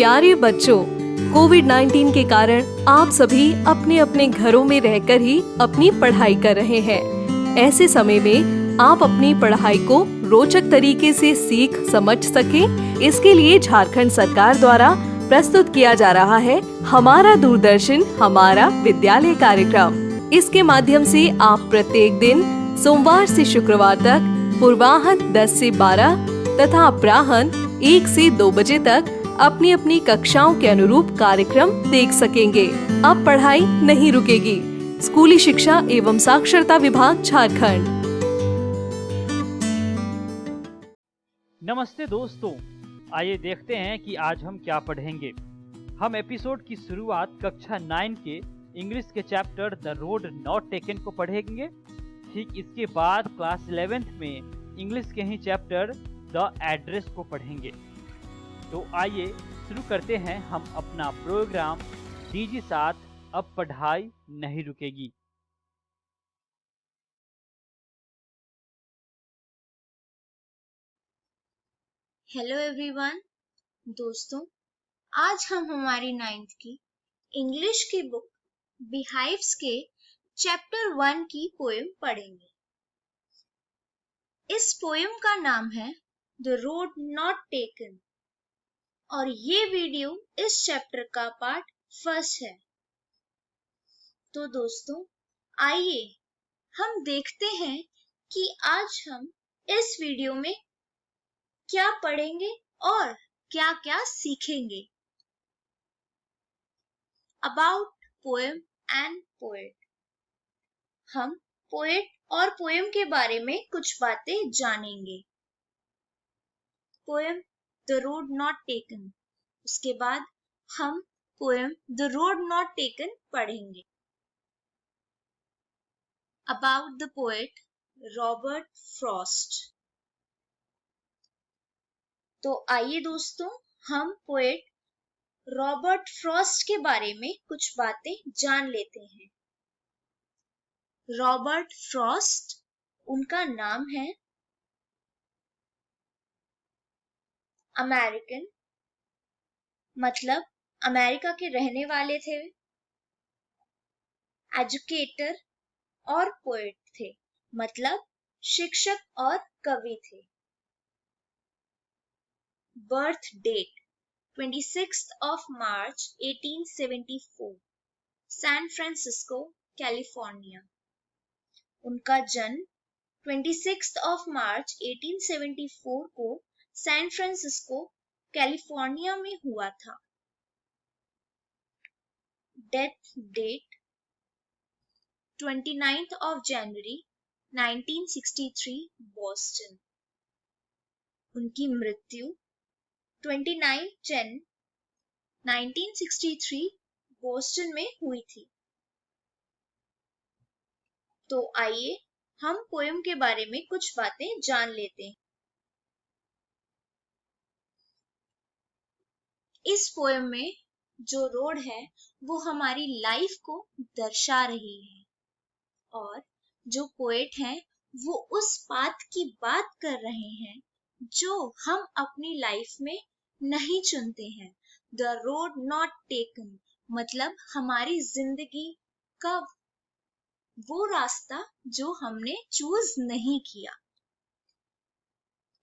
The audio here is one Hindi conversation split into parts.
प्यारे बच्चों, कोविड-19 के कारण आप सभी अपने अपने घरों में रहकर ही अपनी पढ़ाई कर रहे हैं। ऐसे समय में आप अपनी पढ़ाई को रोचक तरीके से सीख समझ सकें, इसके लिए झारखंड सरकार द्वारा प्रस्तुत किया जा रहा है हमारा दूरदर्शन हमारा विद्यालय कार्यक्रम। इसके माध्यम से आप प्रत्येक दिन सोमवार से शुक्रवार तक पूर्वाह्न 10 से 12 तथा अपराह्न 1 से 2 बजे तक अपनी अपनी कक्षाओं के अनुरूप कार्यक्रम देख सकेंगे। अब पढ़ाई नहीं रुकेगी। स्कूली शिक्षा एवं साक्षरता विभाग झारखंड। नमस्ते दोस्तों, आइए देखते हैं कि आज हम क्या पढ़ेंगे। हम एपिसोड की शुरुआत कक्षा 9 के इंग्लिश के chapter the road not taken को पढ़ेंगे। ठीक इसके बाद क्लास 11th में इंग्लिश के ही चैप्टर द एड्रेस को पढ़ेंगे। तो आइए शुरू करते हैं हम अपना प्रोग्राम डीजी साथ अब पढ़ाई नहीं रुकेगी। हेलो एवरीवन दोस्तों, आज हम हमारी 9th की इंग्लिश की बुक बिहाइव्स के चैप्टर 1 की पोएम पढ़ेंगे। इस पोएम का नाम है द रोड नॉट टेकन और ये वीडियो इस चैप्टर का पार्ट 1 है। तो दोस्तों, आइए हम देखते हैं कि आज हम इस वीडियो में क्या पढ़ेंगे और क्या-क्या सीखेंगे। About poem and poet, हम पोएट और पोएम के बारे में कुछ बातें जानेंगे। Poem the road not taken, उसके बाद हम poem the road not taken पढ़ेंगे। About the poet Robert Frost. तो आइए दोस्तों, हम पोएट रॉबर्ट फ्रॉस्ट के बारे में कुछ बातें जान लेते हैं। रॉबर्ट फ्रॉस्ट उनका नाम है। अमेरिकन मतलब अमेरिका के रहने वाले थे। एजुकेटर और पोएट थे मतलब शिक्षक और कवि थे। Birth date 26th of March 1874, San Francisco, California. उनका जन्म 26th of March 1874 को सैन फ्रांसिस्को, कैलिफोर्निया में हुआ था। Death date 29th of January 1963, Boston. उनकी मृत्यु 29 Jan 1963 बॉस्टन में हुई थी। तो आइए हम पोएम के बारे में कुछ बातें जान लेते हैं। इस पोएम में जो रोड है वो हमारी लाइफ को दर्शा रही है और जो पोएट हैं वो उस पाथ की बात कर रहे हैं जो हम अपनी लाइफ में नहीं चुनते हैं। द रोड नॉट टेकन मतलब हमारी जिंदगी का वो रास्ता जो हमने चूज नहीं किया।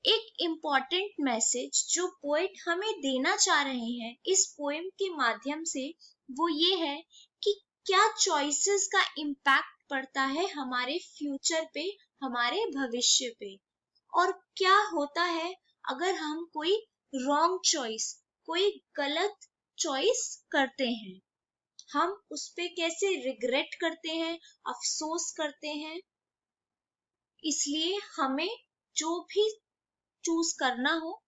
एक इम्पॉर्टेंट मैसेज जो पोएट हमें देना चाह रहे हैं इस पोएम के माध्यम से वो ये है कि क्या चॉइसेस का इम्पैक्ट पड़ता है हमारे फ्यूचर पे, हमारे भविष्य पे, और क्या होता है अगर हम कोई रॉन्ग चॉइस, कोई गलत चॉइस करते हैं। हम उस पे कैसे रिग्रेट करते हैं, अफसोस करते हैं। इसलिए हमें जो भी चूज करना हो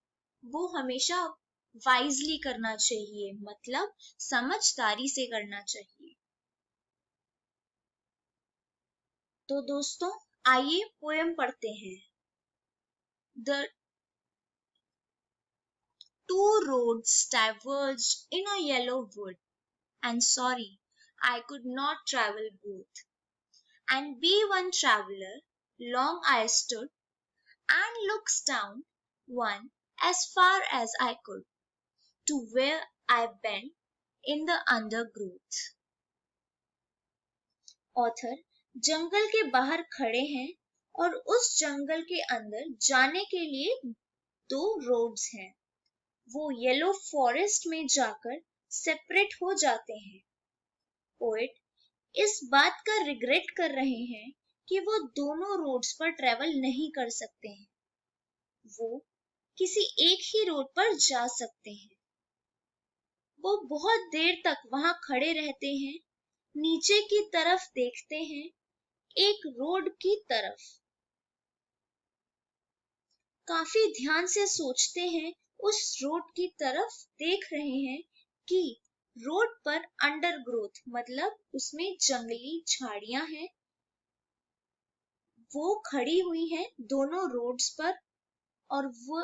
वो हमेशा वाइजली करना चाहिए, मतलब समझदारी से करना चाहिए। तो दोस्तों आइए पोएम पढ़ते हैं। The two roads diverged in a yellow wood, and sorry, I could not travel both. And be one traveler, long I stood, and looks down one as far as I could. to where I bend in the undergrowth. Author जंगल के बाहर खड़े हैं और उस जंगल के अंदर जाने के लिए 2 रोड्स हैं। वो येलो फॉरेस्ट में जाकर सेपरेट हो जाते हैं। पोएट इस बात का रिग्रेट कर रहे हैं कि वो दोनों रोड्स पर ट्रेवल नहीं कर सकते हैं। वो किसी एक ही रोड पर जा सकते हैं। वो बहुत देर तक वहां खड़े रहते हैं, नीचे की तरफ देखते हैं, एक रोड की तरफ। काफी ध्यान से सोचते हैं, उस रोड की तरफ देख रहे हैं कि रोड पर अंडरग्रोथ मतलब उसमें जंगली झाड़ियां हैं। वो खड़ी हुई हैं दोनों रोड्स पर और वो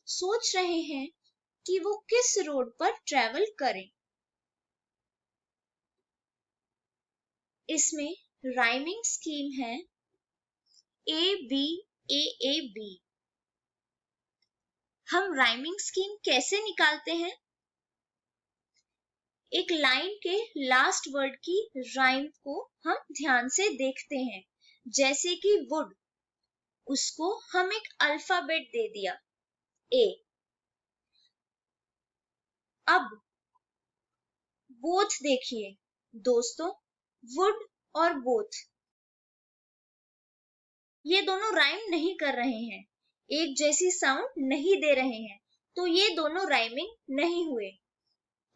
सोच रहे हैं कि वो किस रोड पर ट्रेवल करें। इसमें राइमिंग स्कीम है A B A A B. हम राइमिंग स्कीम कैसे निकालते हैं? एक लाइन के लास्ट वर्ड की राइम को हम ध्यान से देखते हैं, जैसे कि वुड, उसको हम एक अल्फाबेट दे दिया ए। अब बोथ देखिए दोस्तों, वुड और बोथ ये दोनों राइम नहीं कर रहे हैं, एक जैसी साउंड नहीं दे रहे हैं, तो ये दोनों राइमिंग नहीं हुए।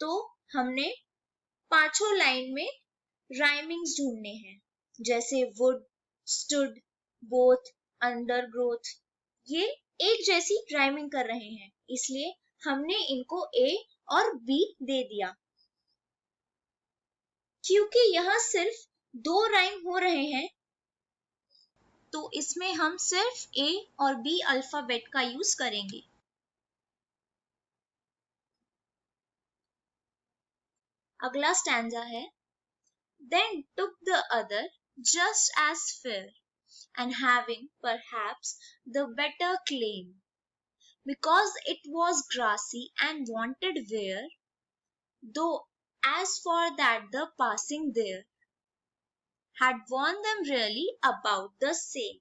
तो हमने पांचों लाइन में राइमिंग्स ढूंढने हैं, जैसे वुड, स्टूड, बोथ, अंडरग्रोथ। ये एक जैसी राइमिंग कर रहे हैं, इसलिए हमने इनको ए और बी दे दिया। क्योंकि यहाँ सिर्फ 2 राइम हो रहे हैं, तो इसमें हम सिर्फ ए और बी अल्फाबेट का यूज करेंगे। अगला स्टैंजा है, Then took the other just as fair, and having perhaps the better claim, because it was grassy and wanted wear, though as for that the passing there had warned them really about the same.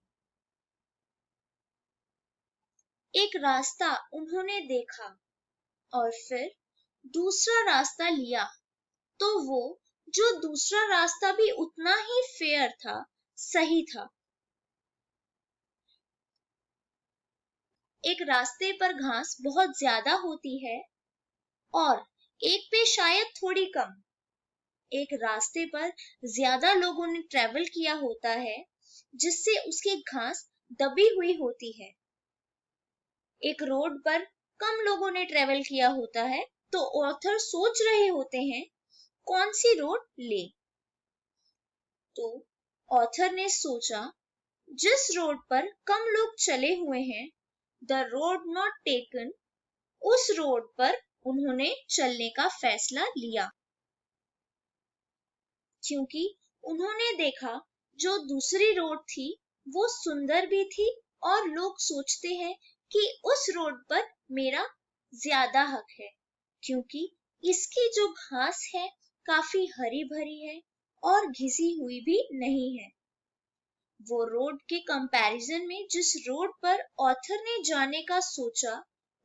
एक रास्ता उन्होंने देखा और फिर दूसरा रास्ता लिया, तो वो जो दूसरा रास्ता भी उतना ही फेयर था, सही था। एक रास्ते पर घास बहुत ज्यादा होती है और एक पे शायद थोड़ी कम। एक रास्ते पर ज्यादा लोगों ने ट्रेवल किया होता है, जिससे उसकी घास दबी हुई होती है। एक रोड पर कम लोगों ने ट्रेवल किया होता है, तो ऑथर सोच रहे होते हैं कौन सी रोड ले। तो ऑथर ने सोचा, जिस रोड पर कम लोग चले हुए हैं, द रोड नॉट टेकन, उस रोड पर उन्होंने चलने का फैसला लिया। क्योंकि उन्होंने देखा जो दूसरी रोड थी वो सुंदर भी थी और लोग सोचते हैं कि उस रोड पर मेरा ज्यादा हक है, क्योंकि इसकी जो घास है काफी हरी भरी है और घिसी हुई भी नहीं है। वो रोड के कंपैरिजन में जिस रोड पर ऑथर ने जाने का सोचा,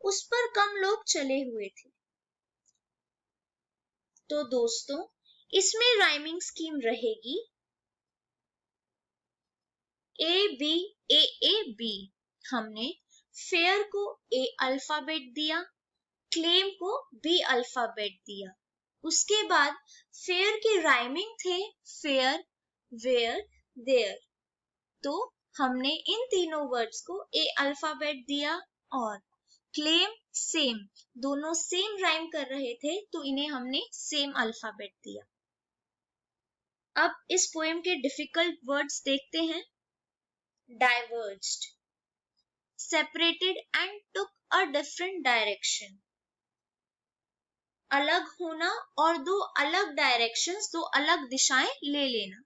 उस पर कम लोग चले हुए थे। तो दोस्तों, इसमें राइमिंग स्कीम रहेगी A B A A B. हमने फेयर को ए अल्फाबेट दिया, क्लेम को बी अल्फाबेट दिया। उसके बाद फेयर की राइमिंग थे फेयर, वेयर, देयर। तो हमने इन तीनों वर्ड्स को ए अल्फाबेट दिया और क्लेम, सेम, दोनों सेम राइम कर रहे थे, तो इन्हें हमने सेम अल्फाबेट दिया। अब इस पोएम के डिफिकल्ट वर्ड्स देखते हैं। Diverged, separated and took a different direction, अलग होना और दो अलग डायरेक्शंस, दो अलग दिशाएं ले लेना।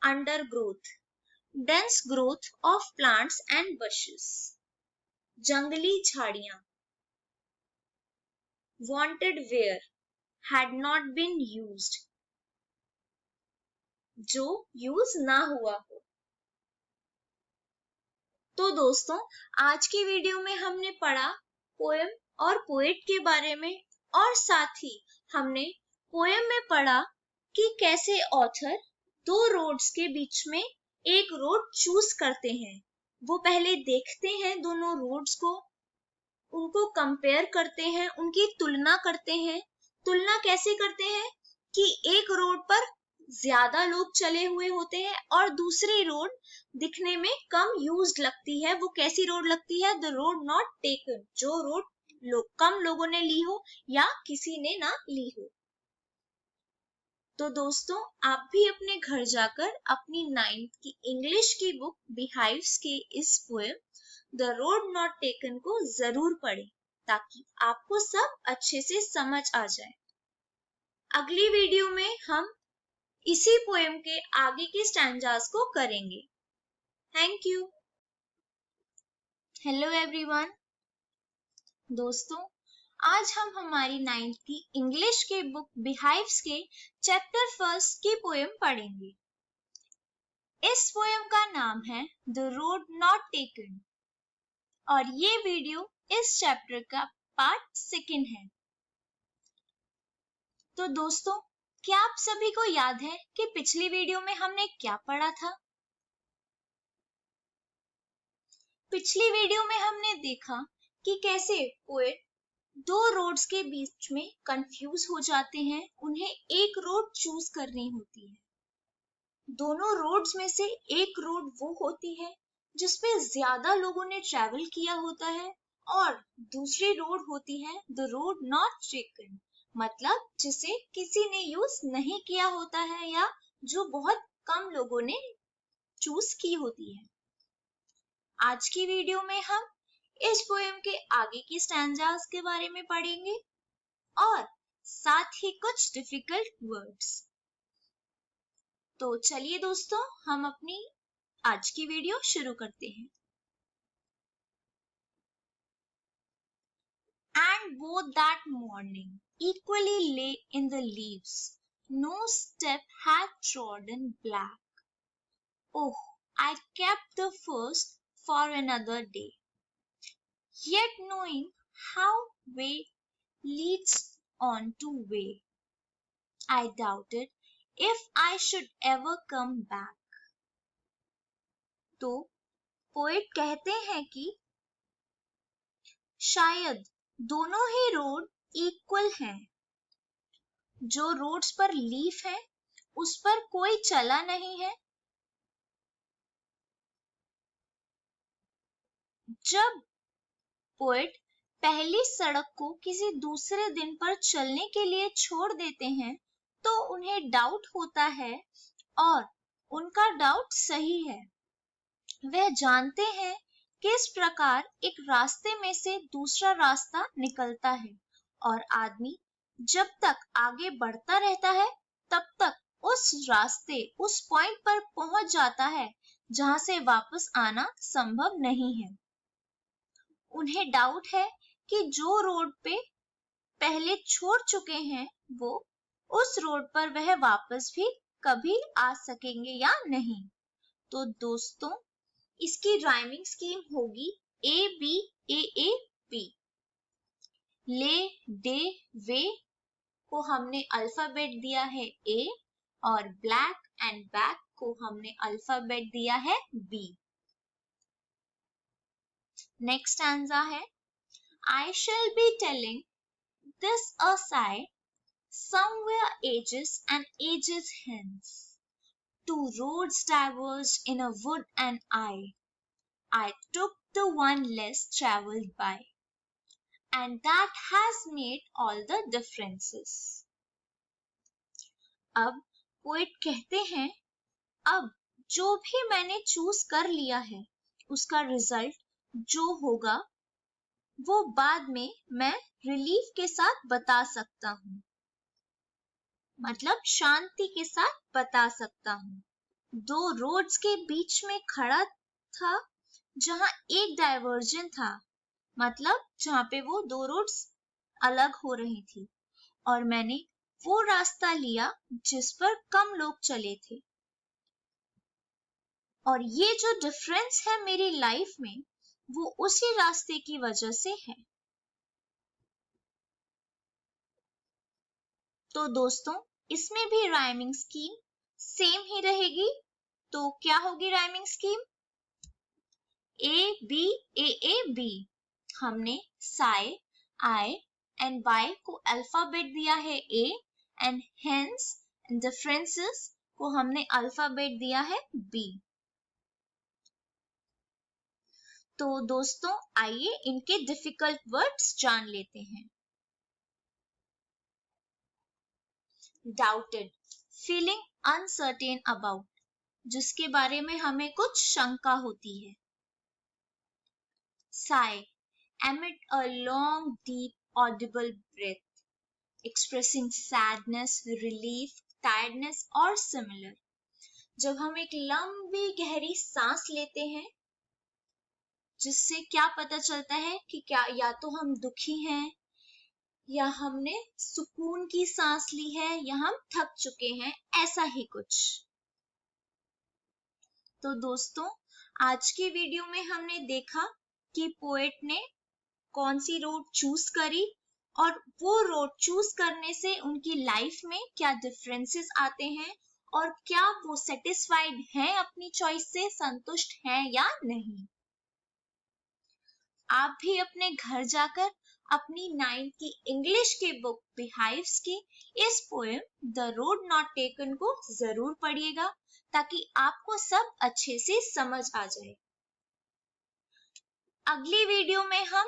Undergrowth, dense growth of plants and bushes, जंगली झाड़ियां। wanted where had not been used, जो यूज ना हुआ हो। तो दोस्तों, आज की वीडियो में हमने पढ़ा पोएम और पोएट के बारे में, और साथ ही हमने पोएम में पढ़ा कि कैसे ऑथर दो रोड्स के बीच में एक रोड चूज करते हैं। वो पहले देखते हैं दोनों रोड्स को, उनको कंपेयर करते हैं, उनकी तुलना करते हैं। तुलना कैसे करते हैं कि एक रोड पर ज्यादा लोग चले हुए होते हैं और दूसरी रोड दिखने में कम यूज्ड लगती है। वो कैसी रोड लगती है? द रोड नॉट टेकन, जो रोड कम लोगों ने ली हो या किसी ने ना ली हो। तो दोस्तों, आप भी अपने घर जाकर अपनी 9th की इंग्लिश की बुक बिहाइव्स के इस poem the road not taken को जरूर पढ़ें, ताकि आपको सब अच्छे से समझ आ जाए। अगली वीडियो में हम इसी पोएम के आगे के स्टैंजास को करेंगे। Thank you. Hello everyone. दोस्तों, आज हम हमारी 9th की इंग्लिश की बुक बिहाइव्स के चैप्टर 1 की पोएम पढ़ेंगे। इस पोएम का नाम है द रोड नॉट टेकन और ये वीडियो इस चैप्टर का पार्ट 2 है। तो दोस्तों, क्या आप सभी को याद है कि पिछली वीडियो में हमने क्या पढ़ा था? पिछली वीडियो में हमने देखा कि कैसे पोएट दो रोड्स के बीच में कंफ्यूज हो जाते हैं, उन्हें एक रोड चूज करनी होती है। दोनों रोड्स में से एक रोड वो होती है जिसपे ज्यादा लोगों ने ट्रैवल किया होता है, और दूसरी रोड होती है द रोड नॉट टेकन, मतलब जिसे किसी ने यूज नहीं किया होता है या जो बहुत कम लोगों ने चूज की होती है। आज की वीडियो में हम इस पोएम के आगे की स्टैंजास के बारे में पढ़ेंगे और साथ ही कुछ डिफिकल्ट वर्ड्स। तो चलिए दोस्तों, हम अपनी आज की वीडियो शुरू करते हैं। And both that morning equally lay in the leaves, no step had trodden black. Oh, I kept the first for another day, yet knowing how way leads on to way, I doubted if I should ever come back. तो पोएट कहते हैं कि शायद दोनों ही रोड इक्वल हैं। जो रोड्स पर लीफ है उस पर कोई चला नहीं है। जब पोएट पहली सड़क को किसी दूसरे दिन पर चलने के लिए छोड़ देते हैं तो उन्हें डाउट होता है, और उनका डाउट सही है। वह जानते हैं किस प्रकार एक रास्ते में से दूसरा रास्ता निकलता है, और आदमी जब तक आगे बढ़ता रहता है तब तक उस रास्ते उस पॉइंट पर पहुंच जाता है जहां से वापस आना संभव नहीं है। उन्हें डाउट है कि जो रोड पे पहले छोड़ चुके हैं वो उस रोड पर वह वापस भी कभी आ सकेंगे या नहीं। तो दोस्तों, इसकी राइमिंग स्कीम होगी A B A A B. Lay day way को हमने अल्फाबेट दिया है ए, और ब्लैक एंड बैक को हमने अल्फाबेट दिया है बी। नेक्स्ट स्टैंजा है I shall be telling this aside somewhere ages and ages hence. Two roads diverged in a wood and I took the one less travelled by, and that has made all the differences. अब पोएट कहते हैं, अब जो भी मैंने चूज कर लिया है उसका रिजल्ट जो होगा वो बाद में मैं रिलीफ के साथ बता सकता हूँ, मतलब शांति के साथ बता सकता हूँ। दो रोड्स के बीच में खड़ा था जहां एक डाइवर्जन था, मतलब जहां पे वो दो रोड्स अलग हो रही थी और मैंने वो रास्ता लिया जिस पर कम लोग चले थे। और ये जो डिफरेंस है मेरी लाइफ में, वो उसी रास्ते की वजह से है। तो दोस्तों, इसमें भी राइमिंग स्कीम सेम ही रहेगी। तो क्या होगी rhyming scheme? A B A A B. हमने साई, आई एंड वाई को अल्फाबेट दिया है ए, एंड हेंस डिफरेंसेस को हमने अल्फाबेट दिया है बी। तो दोस्तों, आइए इनके डिफिकल्ट वर्ड्स जान लेते हैं। डाउटेड, फीलिंग अनसर्टेन अबाउट, जिसके बारे में हमें कुछ शंका होती है। Sigh, emit a long, deep, audible breath, expressing sadness, relief, tiredness or similar. जब हम एक लंबी गहरी सांस लेते हैं, जिससे क्या पता चलता है कि क्या या तो हम दुखी हैं, या हमने सुकून की सांस ली है, या हम थक चुके हैं, ऐसा ही कुछ। तो दोस्तों, आज की वीडियो में हमने देखा कि पोएट ने कौन सी रोड चूज करी और वो रोड चूज करने से उनकी लाइफ में क्या डिफरेंसेस आते हैं और क्या वो सेटिस्फाइड हैं अपनी चॉइस से, संतुष्ट हैं या नहीं। आप भी अपने घर जाकर अपनी 9th की इंग्लिश की बुक बिहाइव्स की इस poem the road not taken को जरूर पढ़िएगा, ताकि आपको सब अच्छे से समझ आ जाए। अगली वीडियो में हम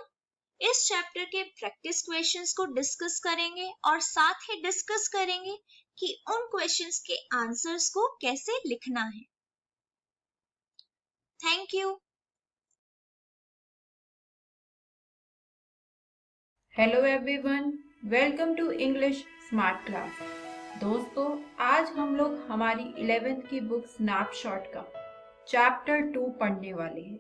इस चैप्टर के प्रैक्टिस क्वेश्चंस को डिस्कस करेंगे और साथ ही डिस्कस करेंगे कि उन क्वेश्चंस के आंसर्स को कैसे लिखना है। Thank you. Hello everyone, welcome to English smart class. दोस्तों, आज हम लोग हमारी 11th की बुक स्नैपशॉट का चैप्टर 2 पढ़ने वाले हैं।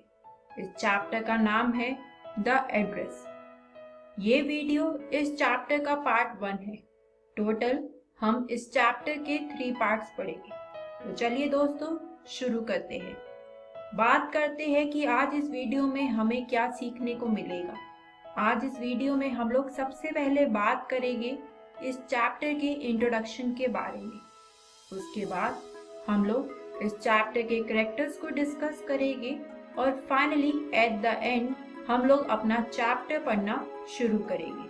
इस चैप्टर का नाम है द एड्रेस। ये वीडियो इस चैप्टर का पार्ट 1 है। टोटल हम इस चैप्टर के 3 पार्ट्स पढ़ेंगे। तो चलिए दोस्तों, शुरू करते हैं। बात करते हैं कि आज इस वीडियो में हमें क्या सीखने को मिलेगा। आज इस वीडियो में हम लोग सबसे पहले बात करेंगे इस चैप्टर के इंट्रोडक्शन के बारे में। उसके बाद हम लोग इस चैप्टर के कैरेक्टर्स को डिस्कस करेंगे और फाइनली एट द एंड हम लोग अपना चैप्टर पढ़ना शुरू करेंगे।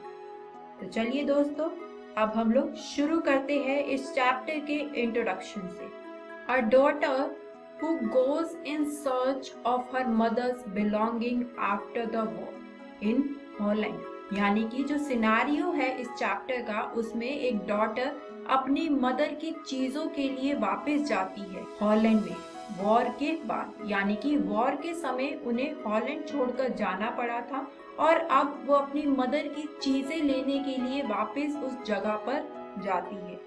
तो चलिए दोस्तों, अब हम लोग शुरू करते हैं इस चैप्टर के इंट्रोडक्शन से। A daughter who goes in search of her mother's belonging after the war in Holland। यानी कि जो सिनारियो है इस चैप्टर का, उसमें एक डॉटर अपनी मदर की चीजों के लिए वापस जाती है हॉलैंड में वॉर के बाद। यानी कि वॉर के समय उन्हें हॉलैंड छोड़कर जाना पड़ा था और अब वो अपनी मदर की चीजें लेने के लिए वापस उस जगह पर जाती है।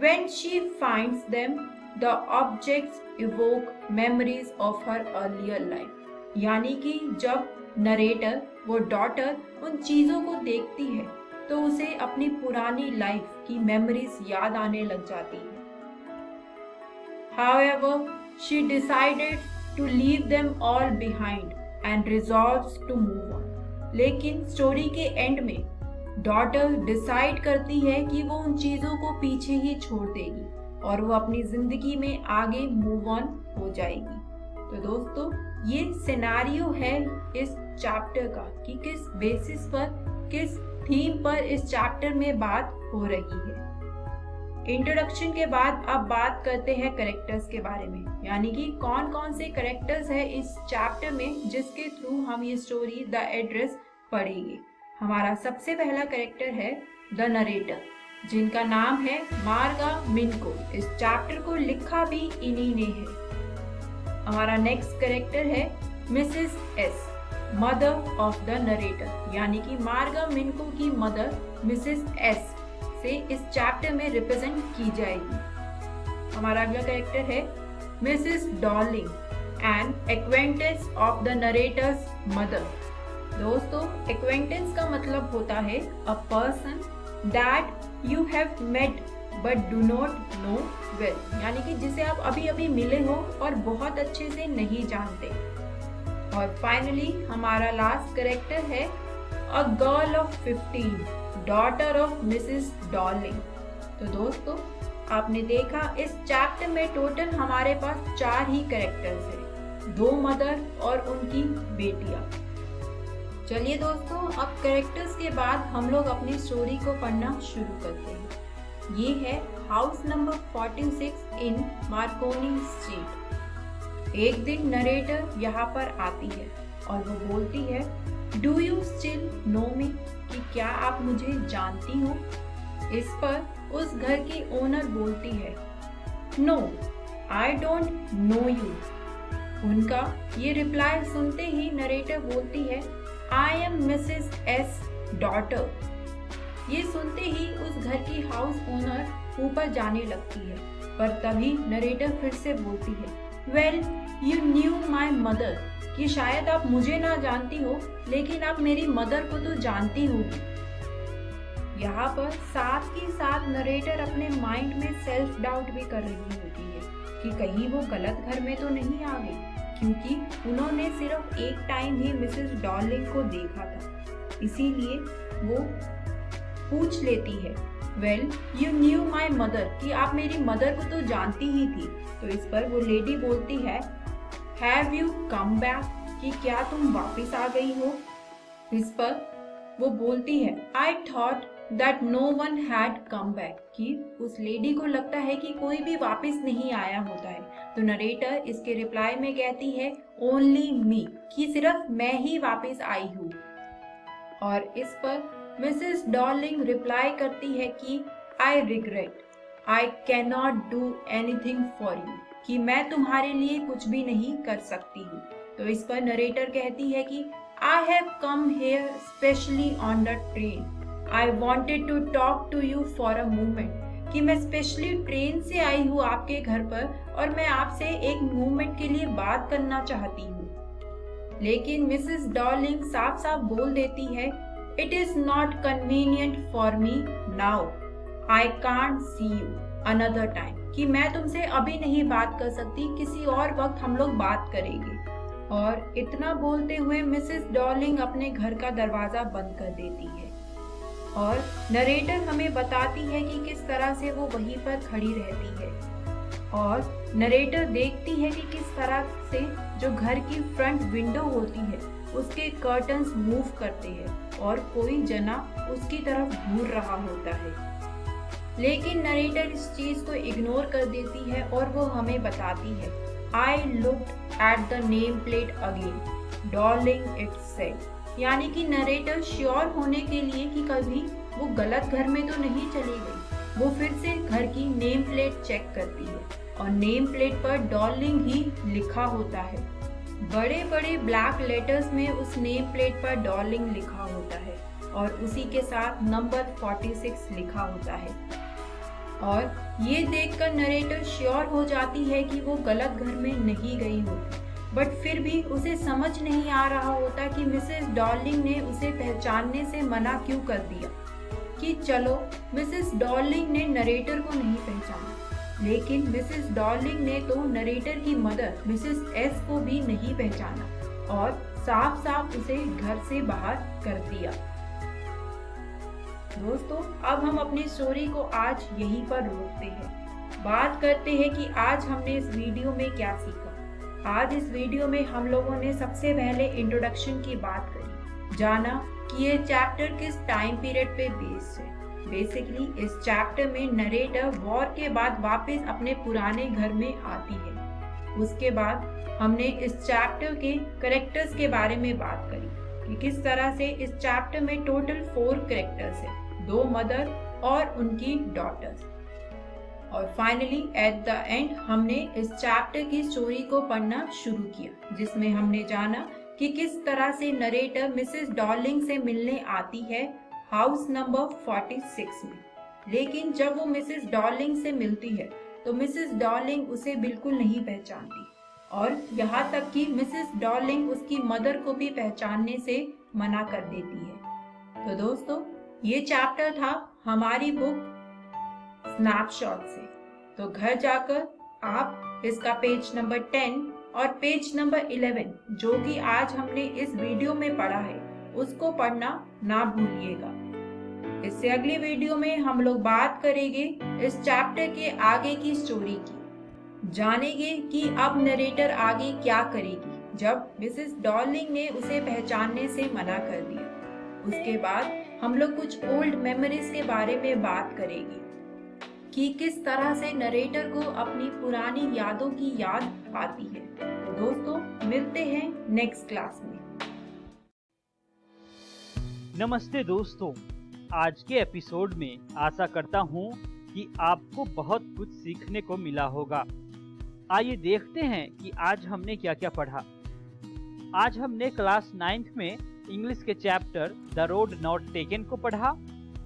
When she finds them, the objects evoke memories of her earlier life। यानी कि जब नरेटर, वो डॉटर, उन चीजों को देखती है तो उसे अपनी पुरानी लाइफ की मेमोरीज याद आने लग जाती है। However, she decided to leave them all behind and resolves to move on। लेकिन स्टोरी के एंड में डॉटर डिसाइड करती है कि वो उन चीजों को पीछे ही छोड़ देगी और वो अपनी जिंदगी में आगे मूव ऑन हो जाएगी। तो दोस्तों, ये सिनेरियो है इस चैप्टर का कि किस बेसिस पर, किस थीम पर इस चैप्टर में बात हो रही है। इंट्रोडक्शन के बाद अब बात करते हैं कैरेक्टर्स के बारे में, यानी कि कौन कौन से कैरेक्टर्स है इस चैप्टर में जिसके थ्रू हम ये स्टोरी द एड्रेस पढ़ेंगे। हमारा सबसे पहला कैरेक्टर है द नरेटर, जिनका नाम है मार्गा मिनको। इस चैप्टर को लिखा भी इन्हीं ने है। हमारा नेक्स्ट कैरेक्टर है Mrs S, mother of the narrator, यानी कि मार्गा मिनको की मदर मिसेस एस से इस चैप्टर में रिप्रेजेंट की जाएगी। हमारा अगला कैरेक्टर है Mrs Darling, an acquaintance of the narrator's mother. दोस्तों, एक्वेंटेंस का मतलब होता है a person that you have met but do not know well, यानी कि जिसे आप अभी अभी मिले हो और बहुत अच्छे से नहीं जानते। और फाइनली हमारा लास्ट कैरेक्टर है a girl of 15, daughter of Mrs Darling. तो दोस्तों, आपने देखा इस चैप्टर में टोटल हमारे पास 4 ही कैरेक्टर्स हैं, 2 मदर और उनकी बेटियां। चलिए दोस्तों, अब कैरेक्टर्स के बाद हम लोग अपनी स्टोरी को पढ़ना शुरू करते हैं। ये है हाउस नंबर 46 इन मार्कोनी स्ट्रीट। एक दिन नरेटर यहाँ पर आती है और वो बोलती है, डू यू स्टिल नो मी, कि क्या आप मुझे जानती हो। इस पर उस घर की ओनर बोलती है, no I don't know you. उनका ये रिप्लाई सुनते ही नरेटर बोलती है, I am Mrs S daughter. ये सुनते ही उस घर की हाउस ओनर ऊपर जाने लगती है, पर तभी नरेटर फिर से बोलती है, well you knew my mother, कि शायद आप मुझे ना जानती हो लेकिन आप मेरी मदर को तो जानती होगी। यहाँ पर साथ ही साथ नरेटर अपने माइंड में सेल्फ डाउट भी कर रही होती है कि कहीं वो गलत घर में तो नहीं आ गई, क्योंकि उन्होंने सिर्फ एक टाइम ही मिसेस डॉर्लिंग को देखा था। इसीलिए वो पूछ लेती है, well you knew my mother, कि आप मेरी मदर को तो जानती ही थी। तो इस पर वो लेडी बोलती है, हैव यू कम बैक, कि क्या तुम वापस आ गई हो। इस पर वो बोलती है, I thought that no one had come back, कि उस लेडी को लगता है कि कोई भी वापस नहीं आया होता है। तो नरेटर इसके रिप्लाई में कहती है, ओनली मी, कि सिर्फ मैं ही वापस आई हूँ। और इस पर मिसेस डॉर्लिंग रिप्लाई करती है कि I regret, I can not do anything for you, कि मैं तुम्हारे लिए कुछ भी नहीं कर सकती हूँ। तो इस पर नरेटर कहती है कि I have come here specially on the train, I wanted to talk to you for a moment, कि मैं स्पेशली ट्रेन से आई हूँ आपके घर पर और मैं आपसे एक मोमेंट के लिए बात करना चाहती हूँ। लेकिन मिसेस डॉर्लिंग साफ साफ बोल देती है, it is not convenient for me now, I can't see you another time, कि मैं तुमसे अभी नहीं बात कर सकती, किसी और वक्त हम लोग बात करेंगे। और इतना बोलते हुए मिसेस डॉर्लिंग अपने घर का दरवाजा बंद कर देती है। और नरेटर हमें बताती है कि किस तरह से वो वहीं पर खड़ी रहती है। और नरेटर देखती है कि किस तरह से जो घर की फ्रंट विंडो होती है उसके कर्टन्स मूव करते हैं और कोई जना उसकी तरफ घूर रहा होता है। लेकिन नरेटर इस चीज को इग्नोर कर देती है और वो हमें बताती है, I looked at the name plate again, Darling it said, यानी कि नरेटर श्योर होने के लिए कि कभी वो गलत घर में तो नहीं चली गई, वो फिर से घर की नेम प्लेट चेक करती है और नेम प्लेट पर डॉर्लिंग ही लिखा होता है। बड़े बड़े ब्लैक लेटर्स में उस नेम प्लेट पर डॉर्लिंग लिखा होता है और उसी के साथ नंबर 46 लिखा होता है। और ये देखकर नरेटर श्योर हो जाती है कि वो गलत घर में नहीं गई होती, बट फिर भी उसे समझ नहीं आ रहा होता कि मिसेस डॉर्लिंग ने उसे पहचानने से मना क्यों कर दिया। कि चलो, मिसेस डॉर्लिंग ने नरेटर को नहीं पहचाना, लेकिन मिसेस डॉर्लिंग ने तो नरेटर की मदर मिसेस एस को भी नहीं पहचाना और साफ साफ उसे घर से बाहर कर दिया। दोस्तों, अब हम अपनी स्टोरी को आज यहीं पर रोकते हैं। बात करते हैं कि आज हमने इस वीडियो में क्या सीखा। आज इस वीडियो में हम लोगों ने सबसे पहले इंट्रोडक्शन की बात करी, जाना कि ये चैप्टर किस टाइम पीरियड पे बेस्ड है। बेसिकली इस चैप्टर में नरेटर वॉर के बाद वापस अपने पुराने घर में आती है। उसके बाद हमने इस चैप्टर के कैरेक्टर्स के बारे में बात करी कि किस तरह से इस चैप्टर में टोटल 4 कैरेक्टर्स है, 2 मदर और उनकी डॉटर्स। और फाइनली एट द एंड हमने इस चैप्टर की स्टोरी को पढ़ना शुरू किया, जिसमें हमने जाना कि किस तरह से नरेटर मिसेस डॉर्लिंग से मिलने आती है हाउस नंबर 46 में। लेकिन जब वो मिसेस डॉर्लिंग से मिलती है तो मिसेस डॉर्लिंग उसे बिल्कुल नहीं पहचानती और यहाँ तक कि मिसेस डॉर्लिंग उसकी मदर को भी पहचानने से मना कर देती है। तो दोस्तों, ये चैप्टर था हमारी बुक स्नैपशॉट से। तो घर जाकर आप इसका पेज नंबर 10 और पेज नंबर 11 जो कि आज हमने इस वीडियो में पढ़ा है उसको पढ़ना ना भूलिएगा। इससे अगली वीडियो में हम लोग बात करेंगे इस चैप्टर के आगे की स्टोरी की, जानेंगे कि अब नरेटर आगे क्या करेगी जब मिसेस डॉर्लिंग ने उसे पहचानने से मना कर दिया। उसके बाद हम लोग कुछ ओल्ड मेमोरीज के बारे में बात करेंगे कि किस तरह से नरेटर को अपनी पुरानी यादों की याद आती है। तो दोस्तों, मिलते हैं नेक्स्ट क्लास में। नमस्ते दोस्तों, आज के एपिसोड में आशा करता हूँ कि आपको बहुत कुछ सीखने को मिला होगा। आइए देखते हैं कि आज हमने क्या क्या पढ़ा। आज हमने क्लास 9th में इंग्लिश के chapter the road not taken को पढ़ा।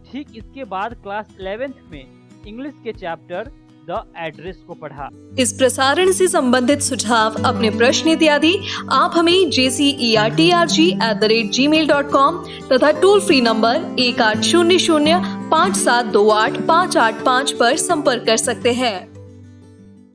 ठीक इसके बाद क्लास 11th में इंग्लिश के चैप्टर द एड्रेस को पढ़ा। इस प्रसारण से संबंधित सुझाव, अपने प्रश्न इत्यादि आप हमें jcertrg@gmail.com तथा टोल फ्री नंबर 1800 5728 585 पर संपर्क कर सकते हैं।